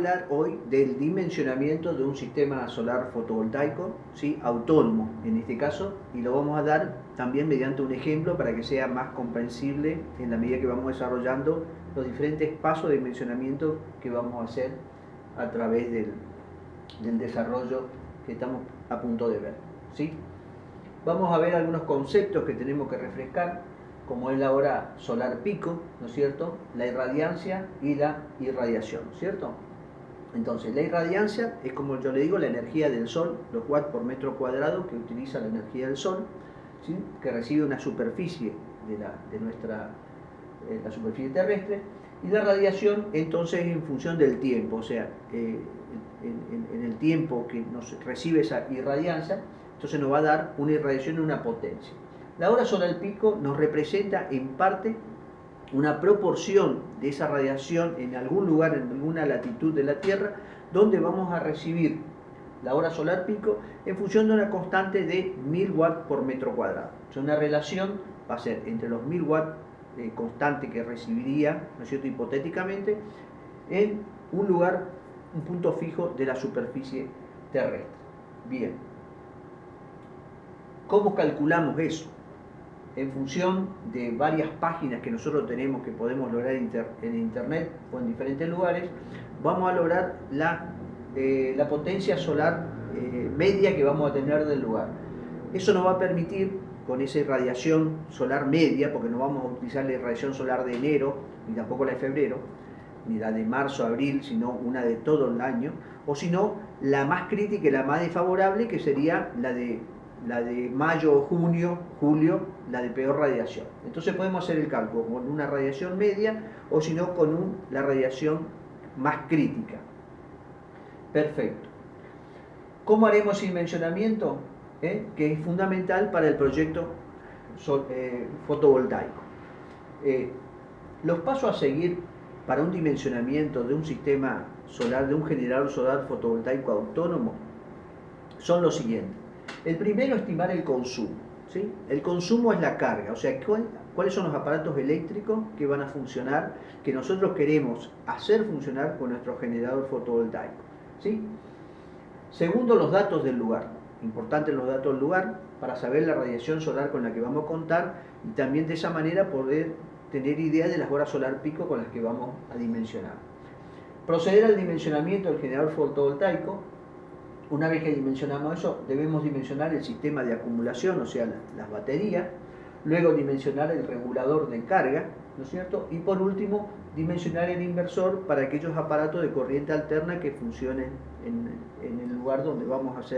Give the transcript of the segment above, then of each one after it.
hablar hoy del dimensionamiento de un sistema solar fotovoltaico, ¿sí? Autónomo en este caso, y lo vamos a dar también mediante un ejemplo para que sea más comprensible en la medida que vamos desarrollando los diferentes pasos de dimensionamiento que vamos a hacer a través del desarrollo que estamos a punto de ver, ¿sí? Vamos a ver algunos conceptos que tenemos que refrescar, como es la hora solar pico, ¿no es cierto?, la irradiancia y la irradiación, ¿cierto? Entonces, la irradiancia es, como yo le digo, la energía del Sol, los watts por metro cuadrado que utiliza la energía del Sol, ¿sí?, que recibe una superficie de nuestra la superficie terrestre, y la radiación entonces en función del tiempo, o sea, en el tiempo que nos recibe esa irradiancia, entonces nos va a dar una irradiación y una potencia. La hora solar pico nos representa en parte una proporción de esa radiación en algún lugar, en alguna latitud de la Tierra, donde vamos a recibir la hora solar pico en función de una constante de 1000 watts por metro cuadrado. O sea, una relación va a ser entre los 1000 watts constante que recibiría, ¿no es cierto?, hipotéticamente, en un lugar, un punto fijo de la superficie terrestre. Bien. ¿Cómo calculamos eso? En función de varias páginas que nosotros tenemos, que podemos lograr en internet o en diferentes lugares, vamos a lograr la potencia solar media que vamos a tener del lugar. Eso nos va a permitir, con esa irradiación solar media, porque no vamos a utilizar la irradiación solar de enero, ni tampoco la de febrero, ni la de marzo, abril, sino una de todo el año, o sino la más crítica y la más desfavorable, que sería la de mayo, junio, julio, la de peor radiación. Entonces podemos hacer el cálculo con una radiación media o si no con la radiación más crítica. Perfecto. ¿Cómo haremos el dimensionamiento? Que es fundamental para el proyecto fotovoltaico. Los pasos a seguir para un dimensionamiento de un sistema solar, de un generador solar fotovoltaico autónomo, son los siguientes. El primero, estimar el consumo, ¿sí? El consumo es la carga, o sea, cuáles son los aparatos eléctricos que van a funcionar, que nosotros queremos hacer funcionar con nuestro generador fotovoltaico, ¿sí? Segundo, los datos del lugar. Importantes los datos del lugar para saber la radiación solar con la que vamos a contar y también de esa manera poder tener idea de las horas solar pico con las que vamos a dimensionar. Proceder al dimensionamiento del generador fotovoltaico. Una vez que dimensionamos eso, debemos dimensionar el sistema de acumulación, o sea, las baterías, luego dimensionar el regulador de carga, ¿no es cierto? Y por último, dimensionar el inversor para aquellos aparatos de corriente alterna que funcionen en el lugar donde vamos a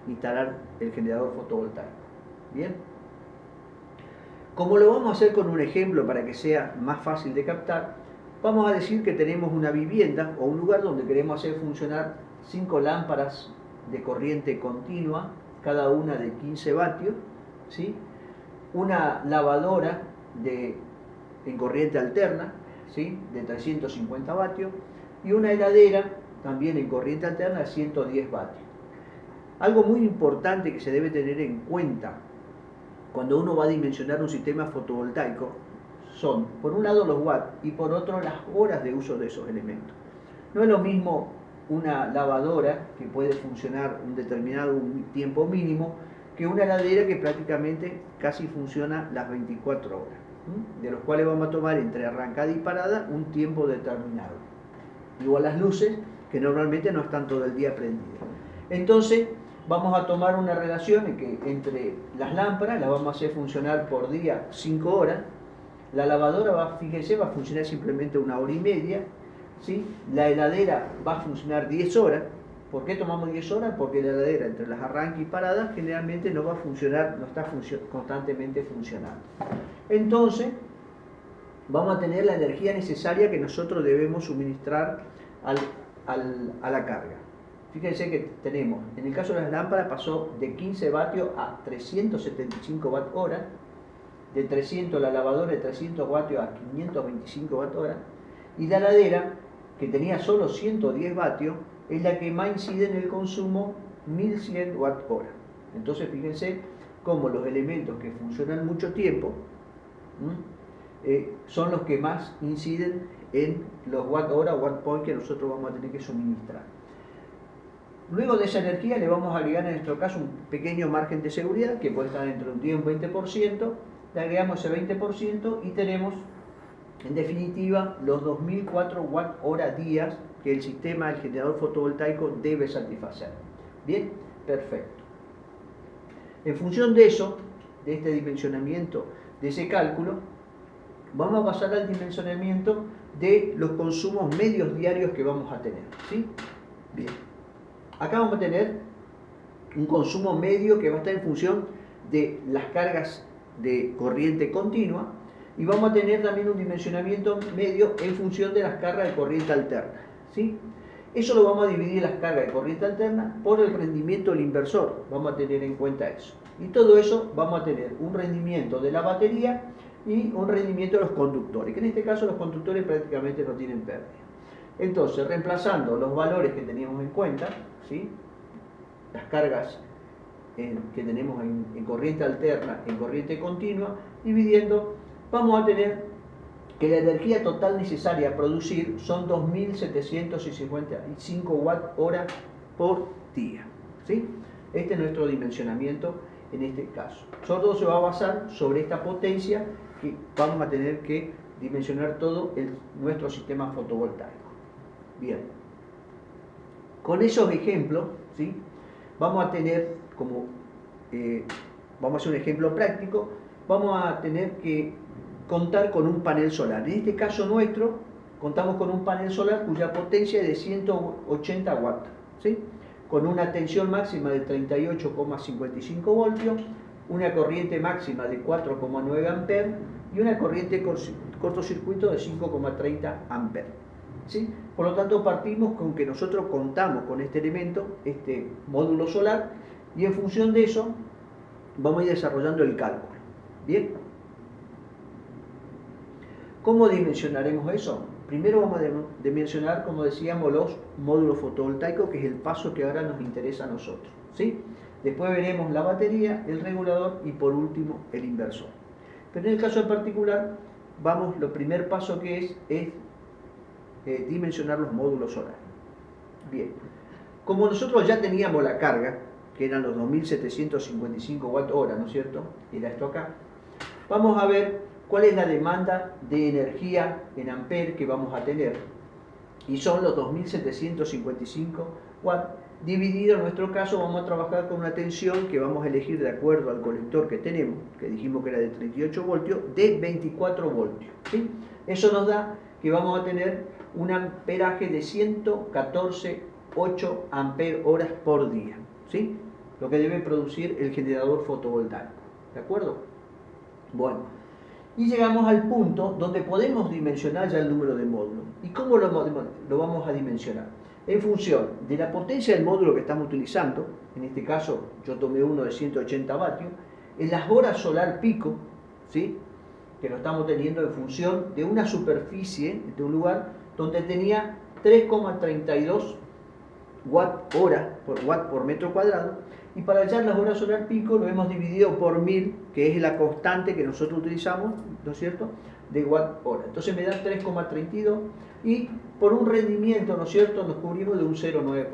instalar el generador fotovoltaico. ¿Bien? Como lo vamos a hacer con un ejemplo para que sea más fácil de captar, vamos a decir que tenemos una vivienda o un lugar donde queremos hacer funcionar 5 lámparas de corriente continua, cada una de 15 vatios, ¿sí? Una lavadora en corriente alterna, ¿sí?, de 350 vatios, y una heladera también en corriente alterna de 110 vatios. Algo muy importante que se debe tener en cuenta cuando uno va a dimensionar un sistema fotovoltaico son, por un lado, los watts y por otro, las horas de uso de esos elementos. No es lo mismo una lavadora que puede funcionar un determinado tiempo mínimo que una heladera que prácticamente casi funciona las 24 horas, de los cuales vamos a tomar entre arrancada y parada un tiempo determinado. Igual las luces, que normalmente no están todo el día prendidas. Entonces vamos a tomar una relación en que entre las lámparas las vamos a hacer funcionar por día 5 horas, la lavadora fíjense, va a funcionar simplemente 1 hora y media, ¿sí? La heladera va a funcionar 10 horas. ¿Por qué tomamos 10 horas? Porque la heladera, entre las arranques y paradas, generalmente no va a funcionar, no está constantemente funcionando. Entonces, vamos a tener la energía necesaria que nosotros debemos suministrar a la carga. Fíjense que tenemos, en el caso de las lámparas, pasó de 15 vatios a 375 watt hora, de 300 la lavadora de 300 vatios a 525 watt hora, y la heladera, que tenía solo 110 vatios, es la que más incide en el consumo, 1100 watt hora. Entonces fíjense cómo los elementos que funcionan mucho tiempo son los que más inciden en los watt hora o watt point que nosotros vamos a tener que suministrar. Luego de esa energía le vamos a agregar en nuestro caso un pequeño margen de seguridad que puede estar entre un 10 y un 20%, le agregamos ese 20% y tenemos en definitiva los 2004 watt hora días que el sistema, el generador fotovoltaico debe satisfacer. Bien, perfecto. En función de eso, de este dimensionamiento, de ese cálculo, vamos a pasar al dimensionamiento de los consumos medios diarios que vamos a tener, ¿sí? Bien. Acá vamos a tener un consumo medio que va a estar en función de las cargas de corriente continua y vamos a tener también un dimensionamiento medio en función de las cargas de corriente alterna, ¿sí? Eso lo vamos a dividir las cargas de corriente alterna por el rendimiento del inversor, vamos a tener en cuenta eso. Y todo eso vamos a tener un rendimiento de la batería y un rendimiento de los conductores, que en este caso los conductores prácticamente no tienen pérdida. Entonces, reemplazando los valores que teníamos en cuenta, ¿sí? Las cargas que tenemos en corriente alterna, en corriente continua, dividiendo, vamos a tener que la energía total necesaria a producir son 2.755 watt hora por día, ¿sí? Este es nuestro dimensionamiento en este caso. Todo se va a basar sobre esta potencia que vamos a tener que dimensionar todo nuestro sistema fotovoltaico. Bien, con esos ejemplos, ¿sí? Vamos a tener vamos a hacer un ejemplo práctico, vamos a tener que contar con un panel solar. En este caso nuestro, contamos con un panel solar cuya potencia es de 180 watts, ¿sí? Con una tensión máxima de 38,55 voltios, una corriente máxima de 4,9 amperes y una corriente cortocircuito de 5,30 amperes. ¿Sí? Por lo tanto, partimos con que nosotros contamos con este elemento, este módulo solar, y en función de eso vamos a ir desarrollando el cálculo. ¿Bien? ¿Cómo dimensionaremos eso? Primero vamos a dimensionar, como decíamos, los módulos fotovoltaicos, que es el paso que ahora nos interesa a nosotros, ¿sí? Después veremos la batería, el regulador y por último el inversor. Pero en el caso en particular, lo primer paso que es dimensionar los módulos solares. Bien, como nosotros ya teníamos la carga, que eran los 2.755 watt hora, ¿no es cierto? Era esto acá. Vamos a ver cuál es la demanda de energía en amperes que vamos a tener. Y son los 2.755 watts. Dividido, en nuestro caso, vamos a trabajar con una tensión que vamos a elegir de acuerdo al colector que tenemos, que dijimos que era de 38 voltios, de 24 voltios. ¿Sí? Eso nos da que vamos a tener un amperaje de 114,8 ampere horas por día, ¿sí? Lo que debe producir el generador fotovoltaico, ¿de acuerdo? Bueno, y llegamos al punto donde podemos dimensionar ya el número de módulos. ¿Y cómo lo vamos a dimensionar? En función de la potencia del módulo que estamos utilizando, en este caso yo tomé uno de 180 vatios, en las horas solar pico, ¿sí? Que lo estamos teniendo en función de una superficie, de un lugar donde tenía 3,32 watt hora por metro cuadrado, y para hallar las horas solar pico lo hemos dividido por 1000, que es la constante que nosotros utilizamos, ¿no es cierto?, de watt hora. Entonces me da 3,32 y por un rendimiento, ¿no es cierto?, nos cubrimos de un 0,9%.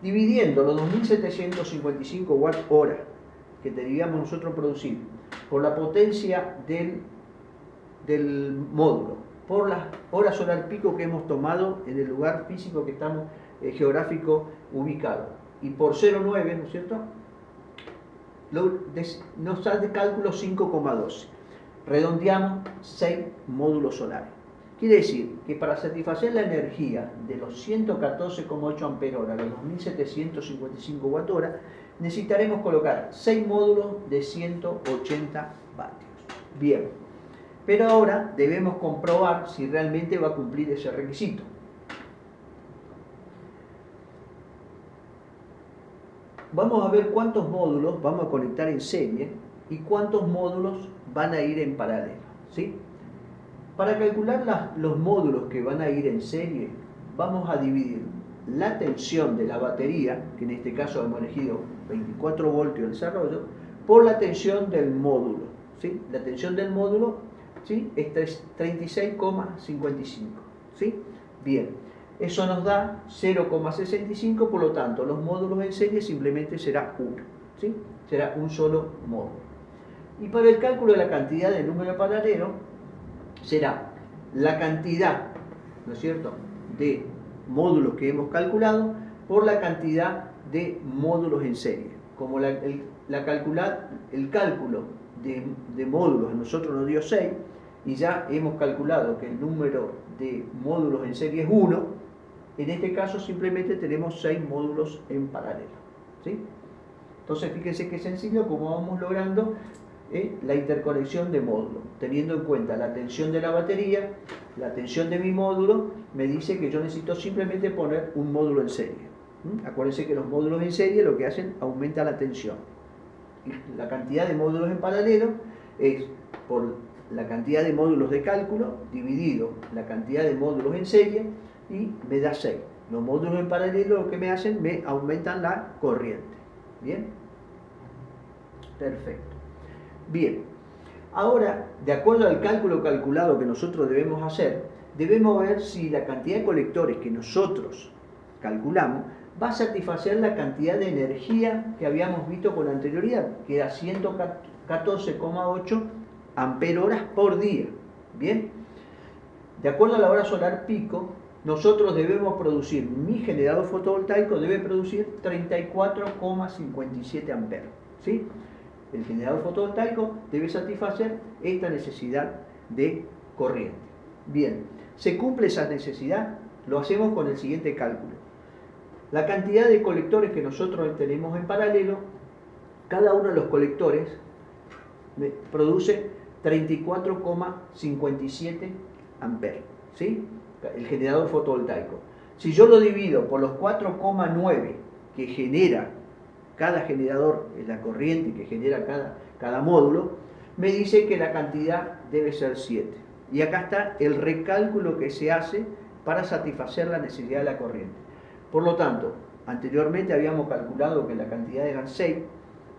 Dividiendo los 2755 watt hora que debíamos nosotros producir por la potencia del módulo, por las horas solar pico que hemos tomado en el lugar físico que estamos geográfico ubicado, y por 0,9, ¿no es cierto?, nos da de cálculo 5,12. Redondeamos 6 módulos solares. Quiere decir que para satisfacer la energía de los 114,8 amperes hora, los 2755 watt hora, necesitaremos colocar 6 módulos de 180 vatios. Bien, pero ahora debemos comprobar si realmente va a cumplir ese requisito. Vamos a ver cuántos módulos vamos a conectar en serie y cuántos módulos van a ir en paralelo, ¿sí? Para calcular los módulos que van a ir en serie, vamos a dividir la tensión de la batería, que en este caso hemos elegido 24 voltios de desarrollo, por la tensión del módulo, ¿sí? La tensión del módulo ¿sí? Es 36,55. ¿Sí? Bien, eso nos da 0,65, por lo tanto los módulos en serie simplemente será uno, ¿sí? Será un solo módulo. Y para el cálculo de la cantidad de número paralelo será la cantidad, ¿no es cierto?, de módulos que hemos calculado por la cantidad de módulos en serie. Como el cálculo de módulos a nosotros nos dio 6 y ya hemos calculado que el número de módulos en serie es 1, en este caso simplemente tenemos 6 módulos en paralelo, ¿sí? Entonces fíjense qué sencillo cómo vamos logrando la interconexión de módulos, teniendo en cuenta la tensión de la batería, la tensión de mi módulo, me dice que yo necesito simplemente poner un módulo en serie. Acuérdense que los módulos en serie lo que hacen aumenta la tensión. Y la cantidad de módulos en paralelo es por la cantidad de módulos de cálculo dividido la cantidad de módulos en serie y me da 6. Los módulos en paralelo lo que me hacen, me aumentan la corriente. ¿Bien? Perfecto. Bien, ahora, de acuerdo al cálculo calculado que nosotros debemos hacer, debemos ver si la cantidad de colectores que nosotros calculamos va a satisfacer la cantidad de energía que habíamos visto con anterioridad, que era 114,8 amperohoras por día. Bien, de acuerdo a la hora solar pico, nosotros debemos producir, mi generador fotovoltaico debe producir 34,57 amperes, ¿sí? El generador fotovoltaico debe satisfacer esta necesidad de corriente. Bien, ¿se cumple esa necesidad? Lo hacemos con el siguiente cálculo. La cantidad de colectores que nosotros tenemos en paralelo, cada uno de los colectores produce 34,57 amperes, ¿sí? El generador fotovoltaico. Si yo lo divido por los 4,9 que genera cada generador, la corriente que genera cada módulo, me dice que la cantidad debe ser 7. Y acá está el recálculo que se hace para satisfacer la necesidad de la corriente. Por lo tanto, anteriormente habíamos calculado que la cantidad eran 6,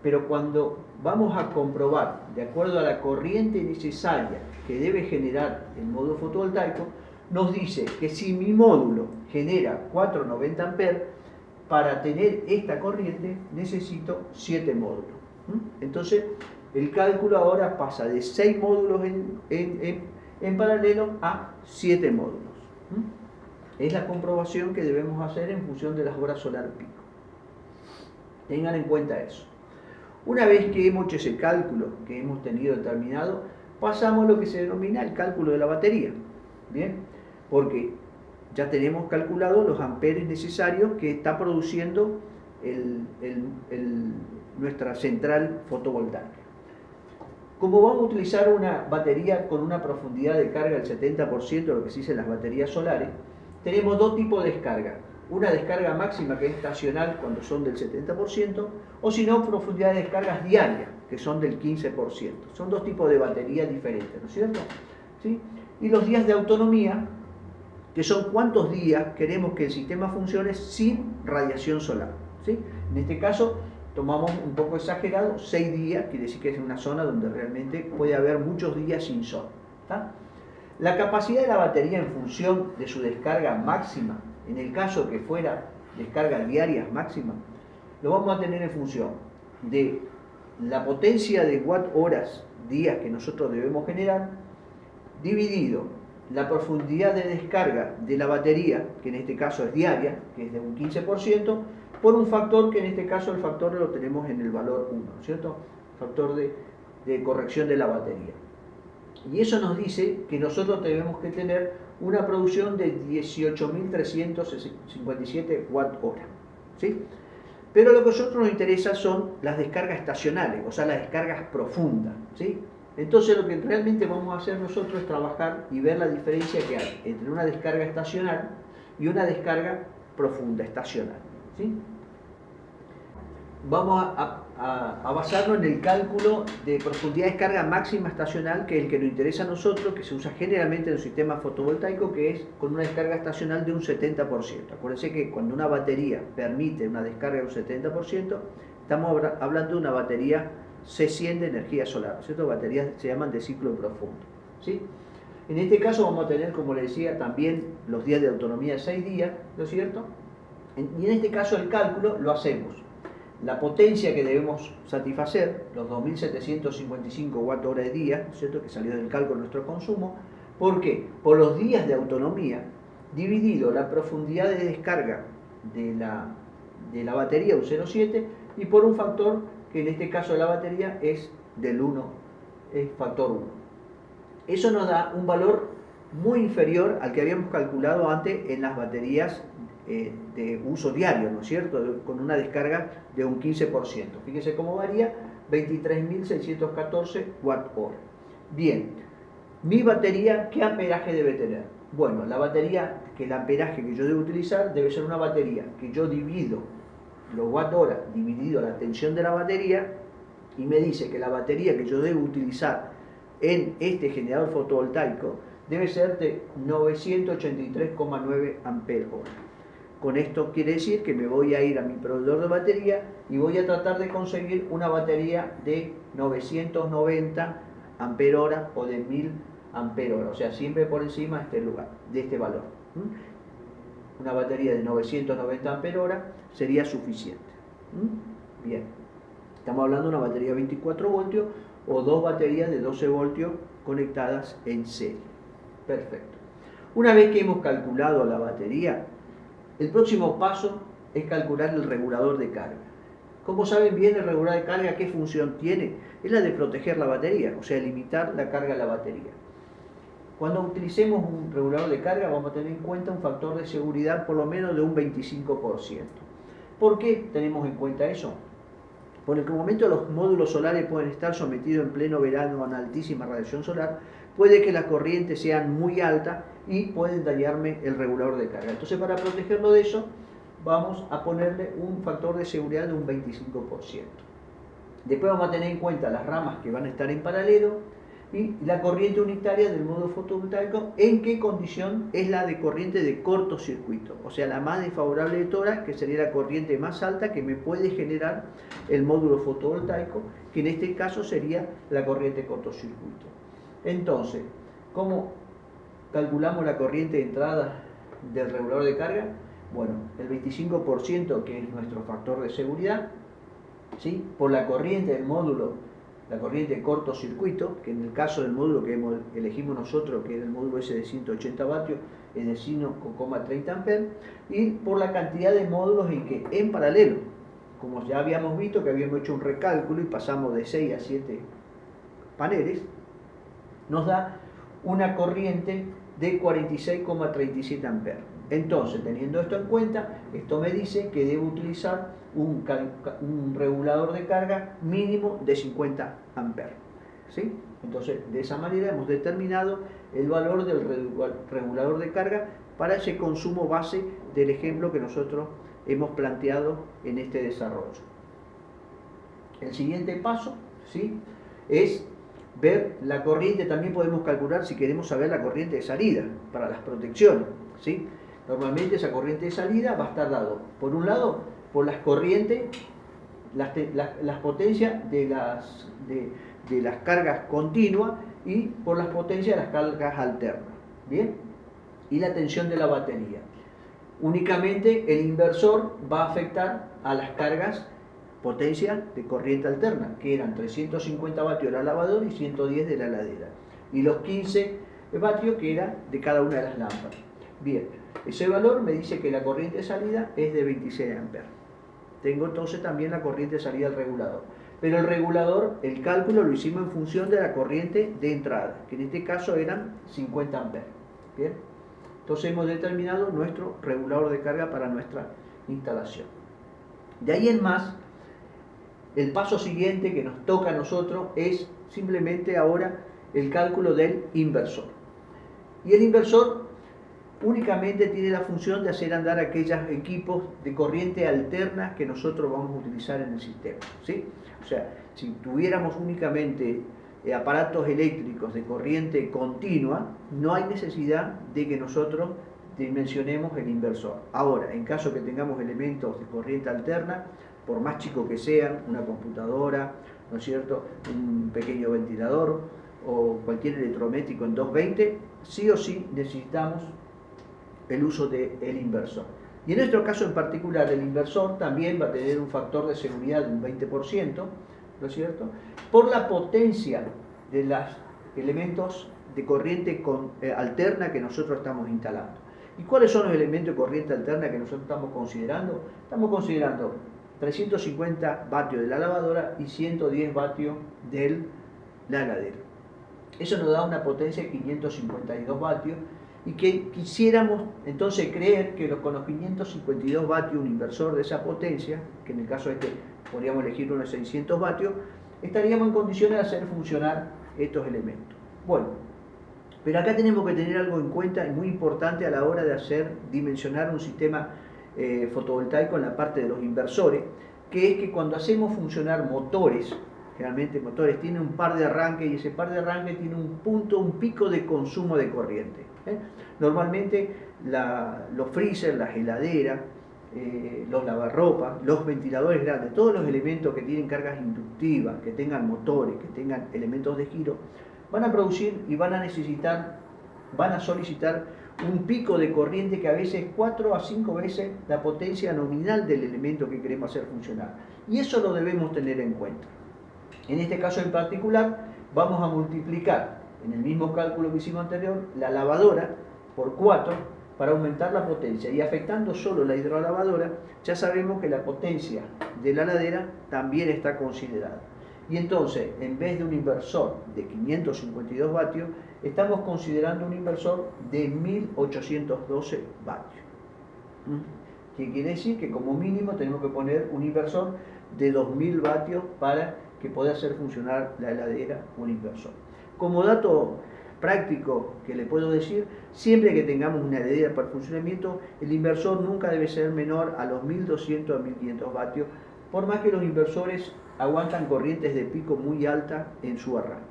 pero cuando vamos a comprobar, de acuerdo a la corriente necesaria que debe generar el módulo fotovoltaico, nos dice que si mi módulo genera 490 amperes, para tener esta corriente necesito 7 módulos. Entonces, el cálculo ahora pasa de 6 módulos en paralelo a 7 módulos. Es la comprobación que debemos hacer en función de las horas solar pico. Tengan en cuenta eso. Una vez que hemos hecho ese cálculo que hemos tenido determinado, pasamos a lo que se denomina el cálculo de la batería. ¿Bien? Porque ya tenemos calculado los amperes necesarios que está produciendo nuestra central fotovoltaica. Como vamos a utilizar una batería con una profundidad de carga del 70%, lo que se dice en las baterías solares, tenemos dos tipos de descarga. Una descarga máxima que es estacional cuando son del 70%, o si no, profundidad de descargas diarias que son del 15%. Son dos tipos de baterías diferentes, ¿no es cierto? ¿Sí? Y los días de autonomía, que son cuántos días queremos que el sistema funcione sin radiación solar, ¿sí? En este caso, tomamos un poco exagerado, 6 días, quiere decir que es una zona donde realmente puede haber muchos días sin sol. ¿Tá? La capacidad de la batería en función de su descarga máxima, en el caso que fuera descargas diarias máximas, lo vamos a tener en función de la potencia de watt-horas días que nosotros debemos generar, dividido la profundidad de descarga de la batería, que en este caso es diaria, que es de un 15%, por un factor que en este caso el factor lo tenemos en el valor 1, ¿cierto? Factor de corrección de la batería. Y eso nos dice que nosotros tenemos que tener una producción de 18.357 watt-hora, ¿sí? Pero lo que a nosotros nos interesa son las descargas estacionales, o sea, las descargas profundas, ¿sí? Entonces lo que realmente vamos a hacer nosotros es trabajar y ver la diferencia que hay entre una descarga estacional y una descarga profunda estacional, ¿sí? Vamos a basarnos en el cálculo de profundidad de descarga máxima estacional, que es el que nos interesa a nosotros, que se usa generalmente en un sistema fotovoltaico, que es con una descarga estacional de un 70%. Acuérdense que cuando una batería permite una descarga de un 70%, estamos hablando de una batería C100 de energía solar, ¿cierto? Baterías se llaman de ciclo profundo. ¿sí? En este caso vamos a tener, como les decía, también los días de autonomía de 6 días, ¿no es cierto? Y en este caso el cálculo lo hacemos. La potencia que debemos satisfacer, los 2.755 Wh de día, ¿no es cierto?, que salió del cálculo de nuestro consumo. ¿Por qué? Por los días de autonomía, dividido la profundidad de descarga de la batería, un 0,7, y por un factor que en este caso de la batería es del 1, es factor 1. Eso nos da un valor muy inferior al que habíamos calculado antes en las baterías de uso diario, ¿no es cierto?, con una descarga de un 15%. Fíjense cómo varía, 23.614 Wh. Bien, mi batería, ¿qué amperaje debe tener? Bueno, la batería, el amperaje que yo debo utilizar debe ser una batería que yo divido los Wh dividido la tensión de la batería, y me dice que la batería que yo debo utilizar en este generador fotovoltaico debe ser de 983,9 amperios hora. Con esto quiere decir que me voy a ir a mi proveedor de batería y voy a tratar de conseguir una batería de 990 amperios hora o de 1000 amperios hora, o sea, siempre por encima de este lugar, de este valor. Una batería de 990 amperios hora sería suficiente. Bien, estamos hablando de una batería de 24 voltios o dos baterías de 12 voltios conectadas en serie. Perfecto. Una vez que hemos calculado la batería, el próximo paso es calcular el regulador de carga. Como saben bien, el regulador de carga, ¿qué función tiene? Es la de proteger la batería, o sea, limitar la carga de la batería. Cuando utilicemos un regulador de carga vamos a tener en cuenta un factor de seguridad por lo menos de un 25%. ¿Por qué tenemos en cuenta eso? Por el momento los módulos solares pueden estar sometidos en pleno verano a una altísima radiación solar, puede que las corrientes sean muy altas y pueden dañarme el regulador de carga. Entonces, para protegerlo de eso, vamos a ponerle un factor de seguridad de un 25%. Después vamos a tener en cuenta las ramas que van a estar en paralelo y la corriente unitaria del módulo fotovoltaico, en qué condición es la de corriente de cortocircuito, o sea, la más desfavorable de todas, que sería la corriente más alta que me puede generar el módulo fotovoltaico, que en este caso sería la corriente de cortocircuito. Entonces, ¿cómo calculamos la corriente de entrada del regulador de carga? Bueno, el 25%, que es nuestro factor de seguridad, ¿sí?, por la corriente del módulo, la corriente de cortocircuito, que en el caso del módulo que elegimos nosotros, que es el módulo ese de 180 vatios, es de 5,30 amperes, y por la cantidad de módulos en paralelo. Como ya habíamos visto que habíamos hecho un recálculo y pasamos de 6 a 7 paneles, nos da una corriente de 46,37 amperes. Entonces, teniendo esto en cuenta, esto me dice que debo utilizar un regulador de carga mínimo de 50 amperes. ¿Sí? Entonces, de esa manera hemos determinado el valor del regulador de carga para ese consumo base del ejemplo que nosotros hemos planteado en este desarrollo. El siguiente paso, ¿sí?, es ver la corriente. También podemos calcular, si queremos saber, la corriente de salida para las protecciones, ¿sí? Normalmente esa corriente de salida va a estar dado, por un lado, por las corrientes, las potencias de las cargas continuas y por las potencias de las cargas alternas. ¿Bien? Y la tensión de la batería. Únicamente el inversor va a afectar a las cargas potencia de corriente alterna, que eran 350 vatios de la lavadora y 110 de la heladera, y los 15 vatios que eran de cada una de las lámparas. Bien, ese valor me dice que la corriente de salida es de 26 amperes. Tengo entonces también la corriente de salida del regulador, pero el regulador, el cálculo lo hicimos en función de la corriente de entrada, que en este caso eran 50 amperes. Bien, entonces hemos determinado nuestro regulador de carga para nuestra instalación. De ahí en más, el paso siguiente que nos toca a nosotros es simplemente ahora el cálculo del inversor. Y el inversor únicamente tiene la función de hacer andar aquellos equipos de corriente alterna que nosotros vamos a utilizar en el sistema, ¿sí? O sea, si tuviéramos únicamente aparatos eléctricos de corriente continua, no hay necesidad de que nosotros dimensionemos el inversor. Ahora, en caso que tengamos elementos de corriente alterna, por más chico que sean, una computadora, ¿no es cierto?, un pequeño ventilador, o cualquier electrodoméstico en 220, sí o sí necesitamos el uso del inversor. Y en nuestro caso en particular, el inversor también va a tener un factor de seguridad de un 20%, ¿no es cierto?, por la potencia de los elementos de corriente alterna que nosotros estamos instalando. ¿Y cuáles son los elementos de corriente alterna que nosotros estamos considerando? Estamos considerando 350 vatios de la lavadora y 110 vatios de la heladera. Eso nos da una potencia de 552 vatios y que quisiéramos entonces creer que con los 552 vatios, un inversor de esa potencia, que en el caso este podríamos elegir uno de 600 vatios, estaríamos en condiciones de hacer funcionar estos elementos. Bueno, pero acá tenemos que tener algo en cuenta muy importante a la hora de dimensionar un sistema fotovoltaico en la parte de los inversores, que es que cuando hacemos funcionar motores, generalmente motores tienen un par de arranque y ese par de arranque tiene un pico de consumo de corriente. Normalmente los freezer, las heladeras, los lavarropas, los ventiladores grandes, todos los elementos que tienen cargas inductivas, que tengan motores, que tengan elementos de giro, van a producir y van a solicitar un pico de corriente que a veces 4 a 5 veces la potencia nominal del elemento que queremos hacer funcionar. Y eso lo debemos tener en cuenta. En este caso en particular, vamos a multiplicar en el mismo cálculo que hicimos anterior la lavadora por 4 para aumentar la potencia, y afectando solo la hidrolavadora ya sabemos que la potencia de la heladera también está considerada. Y entonces, en vez de un inversor de 552 vatios, estamos considerando un inversor de 1812 vatios. ¿Qué quiere decir? Que como mínimo tenemos que poner un inversor de 2000 vatios para que pueda hacer funcionar la heladera, un inversor. Como dato práctico que le puedo decir, siempre que tengamos una heladera para funcionamiento, el inversor nunca debe ser menor a los 1200 a 1500 vatios, por más que los inversores aguantan corrientes de pico muy altas en su arranque.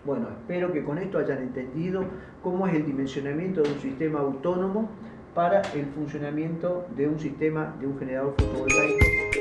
Bueno, espero que con esto hayan entendido cómo es el dimensionamiento de un sistema autónomo para el funcionamiento de un sistema de un generador fotovoltaico